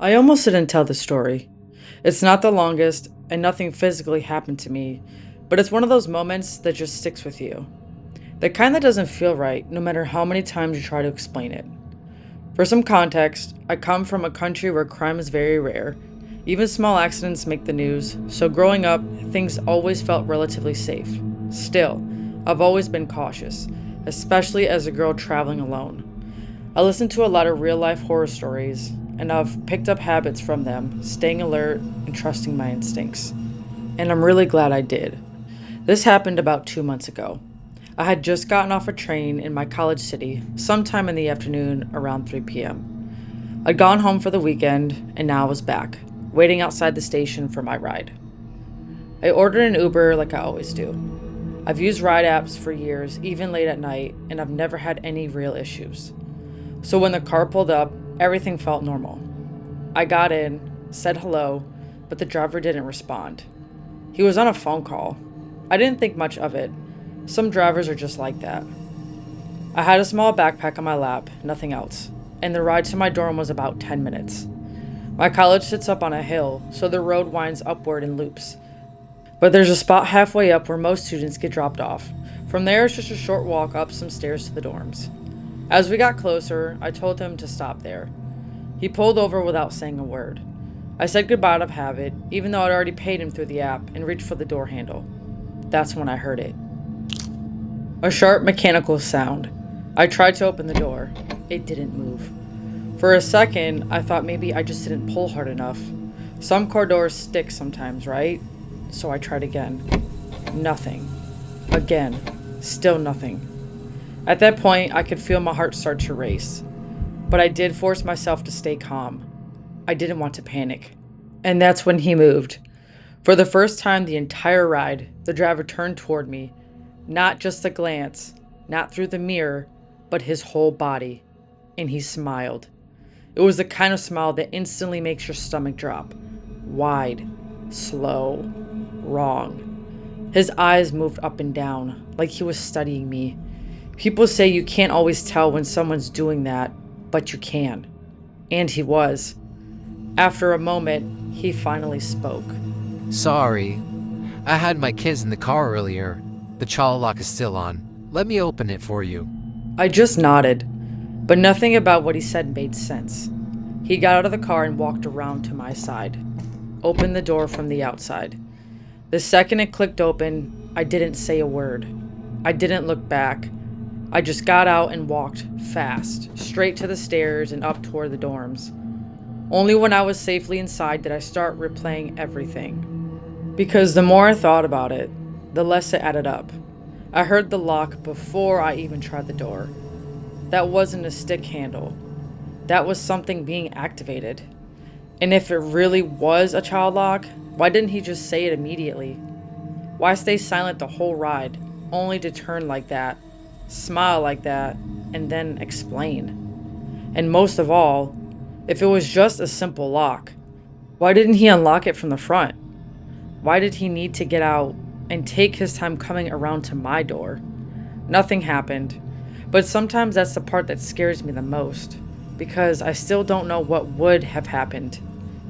I almost didn't tell the story. It's not the longest, and nothing physically happened to me, but it's one of those moments that just sticks with you. The kind that doesn't feel right, no matter how many times you try to explain it. For some context, I come from a country where crime is very rare. Even small accidents make the news, so growing up, things always felt relatively safe. Still, I've always been cautious, especially as a girl traveling alone. I listen to a lot of real life horror stories, and I've picked up habits from them, staying alert and trusting my instincts. And I'm really glad I did. This happened about 2 months ago. I had just gotten off a train in my college city sometime in the afternoon around 3 p.m. I'd gone home for the weekend, and now I was back, waiting outside the station for my ride. I ordered an Uber like I always do. I've used ride apps for years, even late at night, and I've never had any real issues. So when the car pulled up, everything felt normal. I got in, said hello, but the driver didn't respond. He was on a phone call. I didn't think much of it. Some drivers are just like that. I had a small backpack on my lap, nothing else, and the ride to my dorm was about 10 minutes. My college sits up on a hill, so the road winds upward in loops. But there's a spot halfway up where most students get dropped off. From there, it's just a short walk up some stairs to the dorms. As we got closer, I told him to stop there. He pulled over without saying a word. I said goodbye to have it, even though I'd already paid him through the app, and reached for the door handle. That's when I heard it. A sharp mechanical sound. I tried to open the door. It didn't move. For a second, I thought maybe I just didn't pull hard enough. Some car doors stick sometimes, right? So I tried again. Nothing. Again. Still nothing. At that point, I could feel my heart start to race. But I did force myself to stay calm. I didn't want to panic. And that's when he moved. For the first time the entire ride, the driver turned toward me. Not just a glance, not through the mirror, but his whole body. And he smiled. It was the kind of smile that instantly makes your stomach drop. Wide, slow, wrong. His eyes moved up and down, like he was studying me. People say you can't always tell when someone's doing that, but you can. And he was. After a moment, he finally spoke. Sorry. I had my kids in the car earlier. The child lock is still on. Let me open it for you. I just nodded, but nothing about what he said made sense. He got out of the car and walked around to my side, opened the door from the outside. The second it clicked open, I didn't say a word. I didn't look back. I just got out and walked fast, straight to the stairs and up toward the dorms. Only when I was safely inside did I start replaying everything. Because the more I thought about it, the less it added up. I heard the lock before I even tried the door. That wasn't a stick handle. That was something being activated. And if it really was a child lock, why didn't he just say it immediately? Why stay silent the whole ride, only to turn like that, smile like that, and then explain? And most of all, if it was just a simple lock, why didn't he unlock it from the front? Why did he need to get out and take his time coming around to my door? Nothing happened, but sometimes that's the part that scares me the most, because I still don't know what would have happened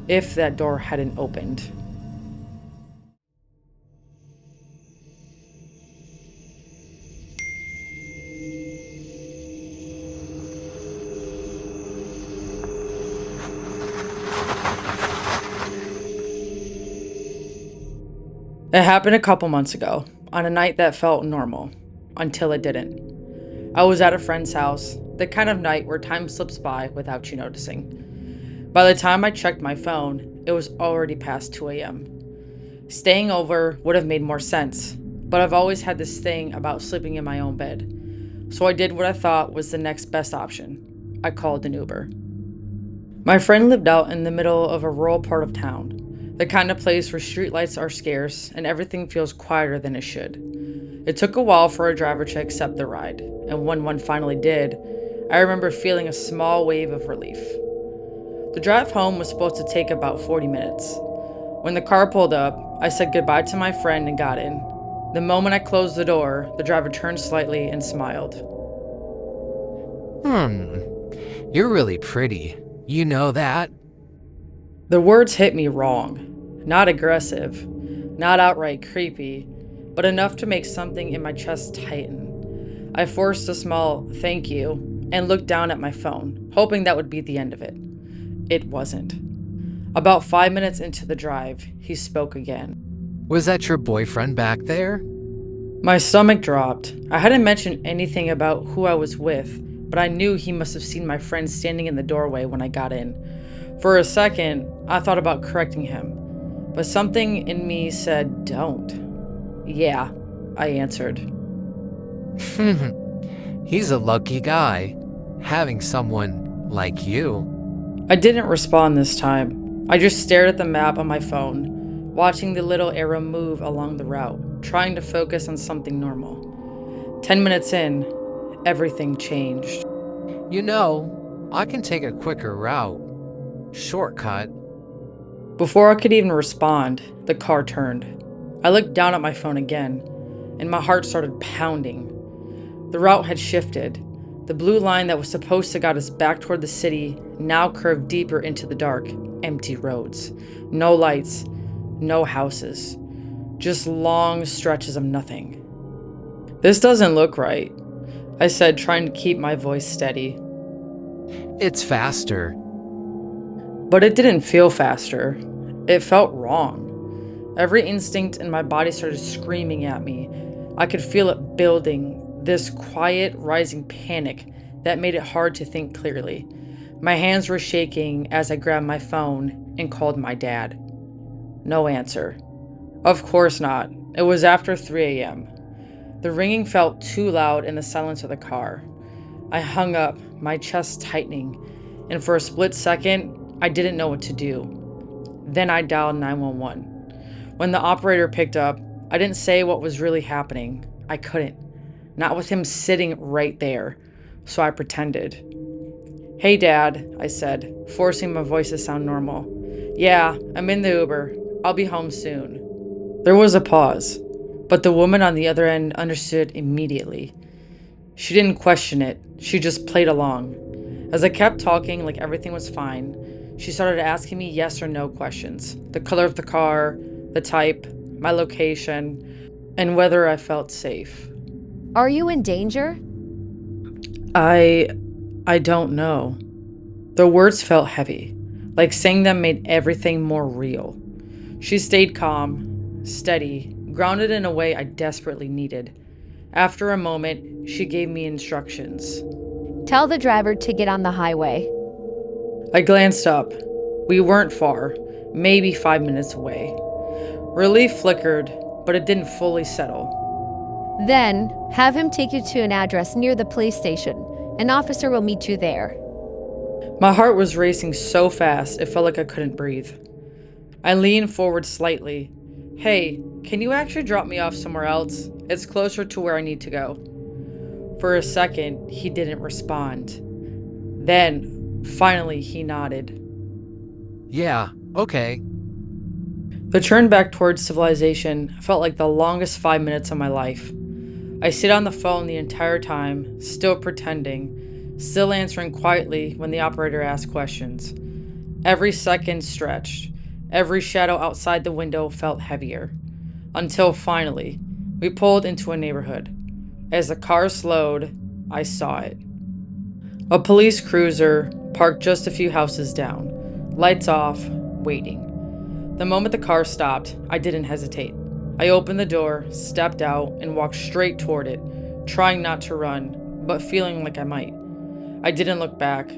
if that door hadn't opened. It happened a couple months ago, on a night that felt normal, until it didn't. I was at a friend's house, the kind of night where time slips by without you noticing. By the time I checked my phone, it was already past 2 a.m. Staying over would have made more sense, but I've always had this thing about sleeping in my own bed. So I did what I thought was the next best option. I called an Uber. My friend lived out in the middle of a rural part of town, the kind of place where streetlights are scarce and everything feels quieter than it should. It took a while for a driver to accept the ride, and when one finally did, I remember feeling a small wave of relief. The drive home was supposed to take about 40 minutes. When the car pulled up, I said goodbye to my friend and got in. The moment I closed the door, the driver turned slightly and smiled. You're really pretty. You know that? The words hit me wrong. Not aggressive, not outright creepy, but enough to make something in my chest tighten. I forced a small thank you and looked down at my phone, hoping that would be the end of it. It wasn't. About 5 minutes into the drive, he spoke again. Was that your boyfriend back there? My stomach dropped. I hadn't mentioned anything about who I was with, but I knew he must have seen my friend standing in the doorway when I got in. For a second, I thought about correcting him, but something in me said, don't. Yeah, I answered. He's a lucky guy, having someone like you. I didn't respond this time. I just stared at the map on my phone, watching the little arrow move along the route, trying to focus on something normal. 10 minutes in, everything changed. You know, I can take a quicker route. Shortcut. Before I could even respond, the car turned. I looked down at my phone again, and my heart started pounding. The route had shifted. The blue line that was supposed to guide us back toward the city now curved deeper into the dark, empty roads. No lights, no houses, just long stretches of nothing. This doesn't look right, I said, trying to keep my voice steady. It's faster. But it didn't feel faster. It felt wrong. Every instinct in my body started screaming at me. I could feel it building, this quiet, rising panic that made it hard to think clearly. My hands were shaking as I grabbed my phone and called my dad. No answer. Of course not. It was after 3 a.m. The ringing felt too loud in the silence of the car. I hung up, my chest tightening, and for a split second, I didn't know what to do. Then I dialed 911. When the operator picked up, I didn't say what was really happening. I couldn't. Not with him sitting right there. So I pretended. Hey, Dad, I said, forcing my voice to sound normal. Yeah, I'm in the Uber. I'll be home soon. There was a pause, but the woman on the other end understood immediately. She didn't question it. She just played along. As I kept talking like everything was fine, she started asking me yes or no questions. The color of the car, the type, my location, and whether I felt safe. Are you in danger? I I don't know. The words felt heavy, like saying them made everything more real. She stayed calm, steady, grounded in a way I desperately needed. After a moment, she gave me instructions. Tell the driver to get on the highway. I glanced up. We weren't far, maybe 5 minutes away. Relief flickered, but it didn't fully settle. Then, have him take you to an address near the police station. An officer will meet you there. My heart was racing so fast it felt like I couldn't breathe. I leaned forward slightly. Hey, can you actually drop me off somewhere else? It's closer to where I need to go. For a second, he didn't respond. Then, finally, he nodded. Yeah, okay. The turn back towards civilization felt like the longest 5 minutes of my life. I stayed on the phone the entire time, still pretending, still answering quietly when the operator asked questions. Every second stretched. Every shadow outside the window felt heavier. Until finally, we pulled into a neighborhood. As the car slowed, I saw it. A police cruiser parked just a few houses down, lights off, waiting. The moment the car stopped, I didn't hesitate. I opened the door, stepped out, and walked straight toward it, trying not to run, but feeling like I might. I didn't look back.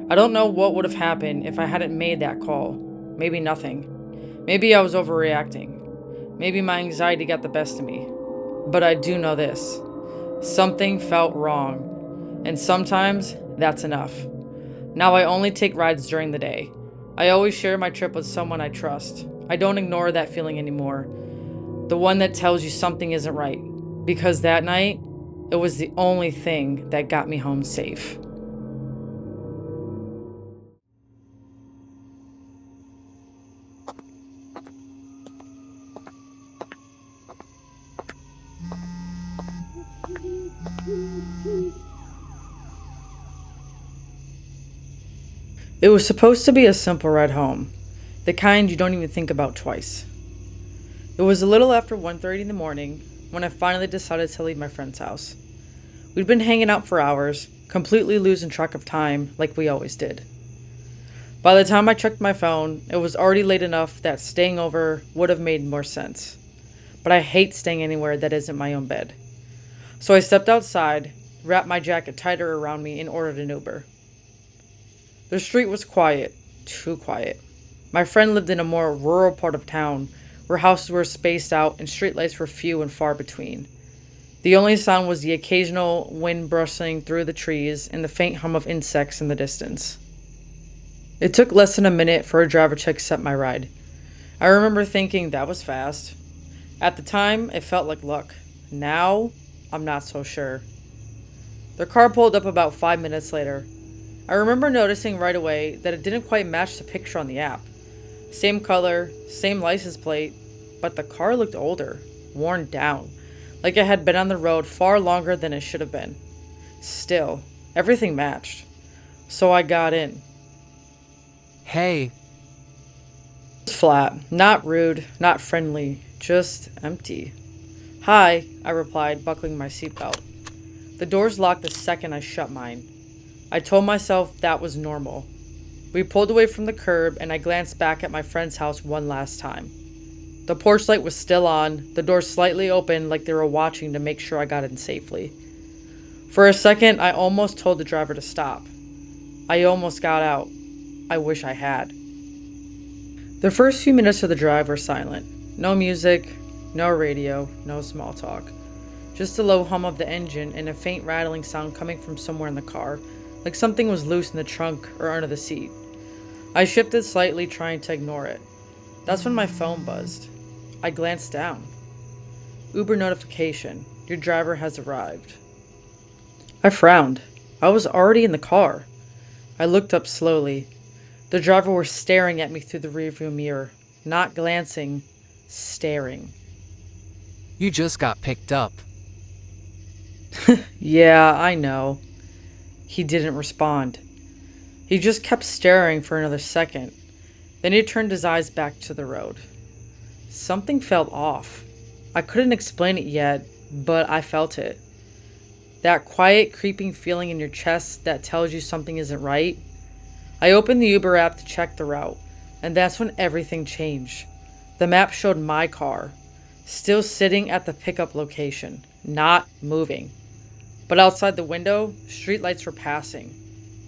I don't know what would have happened if I hadn't made that call. Maybe nothing. Maybe I was overreacting. Maybe my anxiety got the best of me. But I do know this. Something felt wrong. And sometimes that's enough. Now I only take rides during the day. I always share my trip with someone I trust. I don't ignore that feeling anymore. The one that tells you something isn't right. Because that night, it was the only thing that got me home safe. It was supposed to be a simple ride home. The kind you don't even think about twice. It was a little after 1:30 in the morning when I finally decided to leave my friend's house. We'd been hanging out for hours, completely losing track of time like we always did. By the time I checked my phone, it was already late enough that staying over would have made more sense. But I hate staying anywhere that isn't my own bed. So I stepped outside, wrapped my jacket tighter around me, and ordered an Uber. The street was quiet, too quiet. My friend lived in a more rural part of town where houses were spaced out and streetlights were few and far between. The only sound was the occasional wind brushing through the trees and the faint hum of insects in the distance. It took less than a minute for a driver to accept my ride. I remember thinking that was fast. At the time, it felt like luck. Now, I'm not so sure. The car pulled up about 5 minutes later. I remember noticing right away that it didn't quite match the picture on the app. Same color, same license plate, but the car looked older, worn down, like it had been on the road far longer than it should have been. Still, everything matched. So I got in. Hey, It was flat, not rude, not friendly, just empty. Hi, I replied, buckling my seatbelt. The doors locked the second I shut mine. I told myself that was normal. We pulled away from the curb and I glanced back at my friend's house one last time. The porch light was still on, the door slightly open like they were watching to make sure I got in safely. For a second, I almost told the driver to stop. I almost got out. I wish I had. The first few minutes of the drive were silent. No music, no radio, no small talk. Just the low hum of the engine and a faint rattling sound coming from somewhere in the car, like something was loose in the trunk or under the seat. I shifted slightly, trying to ignore it. That's when my phone buzzed. I glanced down. Uber notification. Your driver has arrived. I frowned. I was already in the car. I looked up slowly. The driver was staring at me through the rearview mirror. Not glancing, staring. you just got picked up. Yeah, I know. He didn't respond. He just kept staring for another second. Then he turned his eyes back to the road. Something felt off. I couldn't explain it yet, but I felt it. That quiet, creeping feeling in your chest that tells you something isn't right. I opened the Uber app to check the route, and that's when everything changed. The map showed my car, still sitting at the pickup location, not moving. But outside the window, streetlights were passing.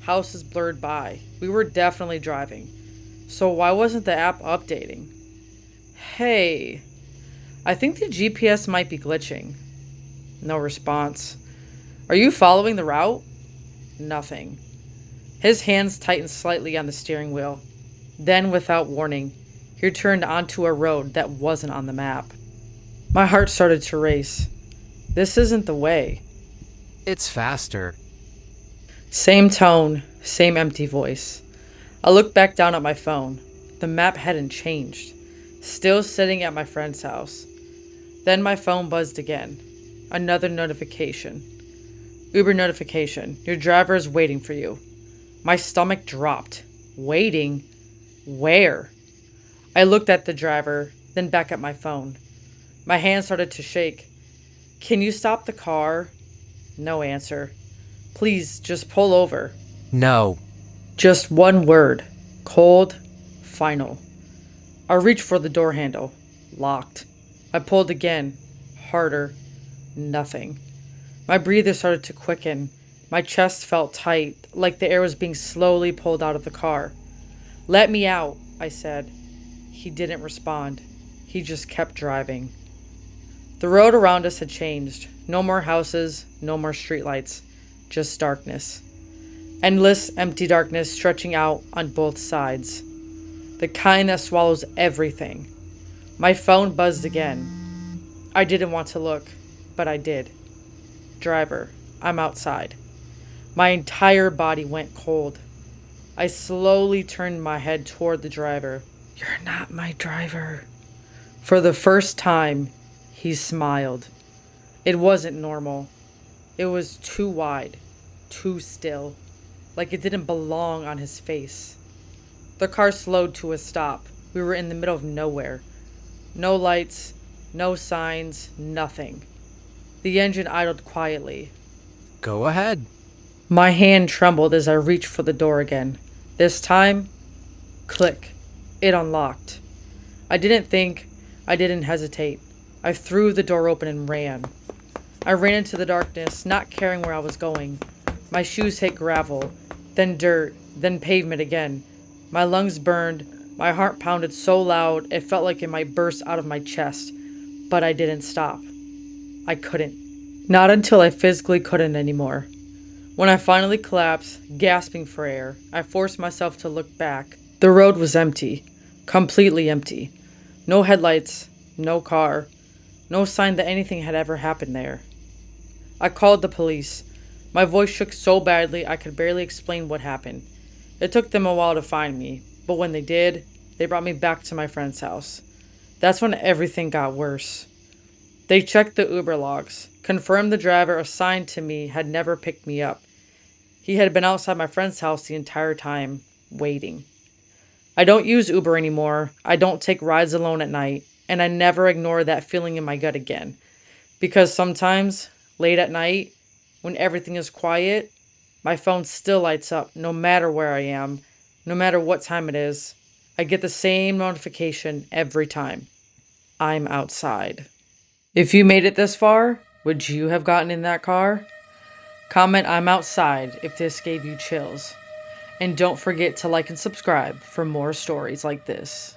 Houses blurred by. We were definitely driving. So why wasn't the app updating? Hey, I think the GPS might be glitching. No response. Are you following the route? Nothing. His hands tightened slightly on the steering wheel. Then, without warning, he turned onto a road that wasn't on the map. My heart started to race. This isn't the way. It's faster. Same tone, same empty voice. I looked back down at my phone. The map hadn't changed. Still sitting at my friend's house. Then my phone buzzed again. Another notification. Uber notification. Your driver is waiting for you. My stomach dropped. Waiting? Where? I looked at the driver, then back at my phone. My hand started to shake. Can you stop the car? No answer. Please, just pull over. No. Just one word. Cold. Final. I reached for the door handle. Locked. I pulled again. Harder. Nothing. My breather started to quicken. My chest felt tight, like the air was being slowly pulled out of the car. Let me out, I said. He didn't respond. He just kept driving. The road around us had changed. No more houses, no more streetlights. Just darkness. Endless, empty darkness stretching out on both sides. The kind that swallows everything. My phone buzzed again. I didn't want to look, but I did. Driver, I'm outside. My entire body went cold. I slowly turned my head toward the driver. You're not my driver. For the first time, he smiled. It wasn't normal. It was too wide, too still, like it didn't belong on his face. The car slowed to a stop. We were in the middle of nowhere. No lights, no signs, nothing. The engine idled quietly. Go ahead. My hand trembled as I reached for the door again. This time, click. It unlocked. I didn't think. I didn't hesitate. I threw the door open and ran. I ran into the darkness, not caring where I was going. My shoes hit gravel, then dirt, then pavement again. My lungs burned. My heart pounded so loud it felt like it might burst out of my chest. But I didn't stop. I couldn't. Not until I physically couldn't anymore. When I finally collapsed, gasping for air, I forced myself to look back. The road was empty. Completely empty. No headlights, no car, no sign that anything had ever happened there. I called the police. My voice shook so badly I could barely explain what happened. It took them a while to find me, but when they did, they brought me back to my friend's house. That's when everything got worse. They checked the Uber logs, confirmed the driver assigned to me had never picked me up. He had been outside my friend's house the entire time, waiting. I don't use Uber anymore, I don't take rides alone at night, and I never ignore that feeling in my gut again. Because sometimes, late at night, when everything is quiet, my phone still lights up no matter where I am, no matter what time it is. I get the same notification every time. I'm outside. If you made it this far, would you have gotten in that car? Comment "I'm outside" if this gave you chills. And don't forget to like and subscribe for more stories like this.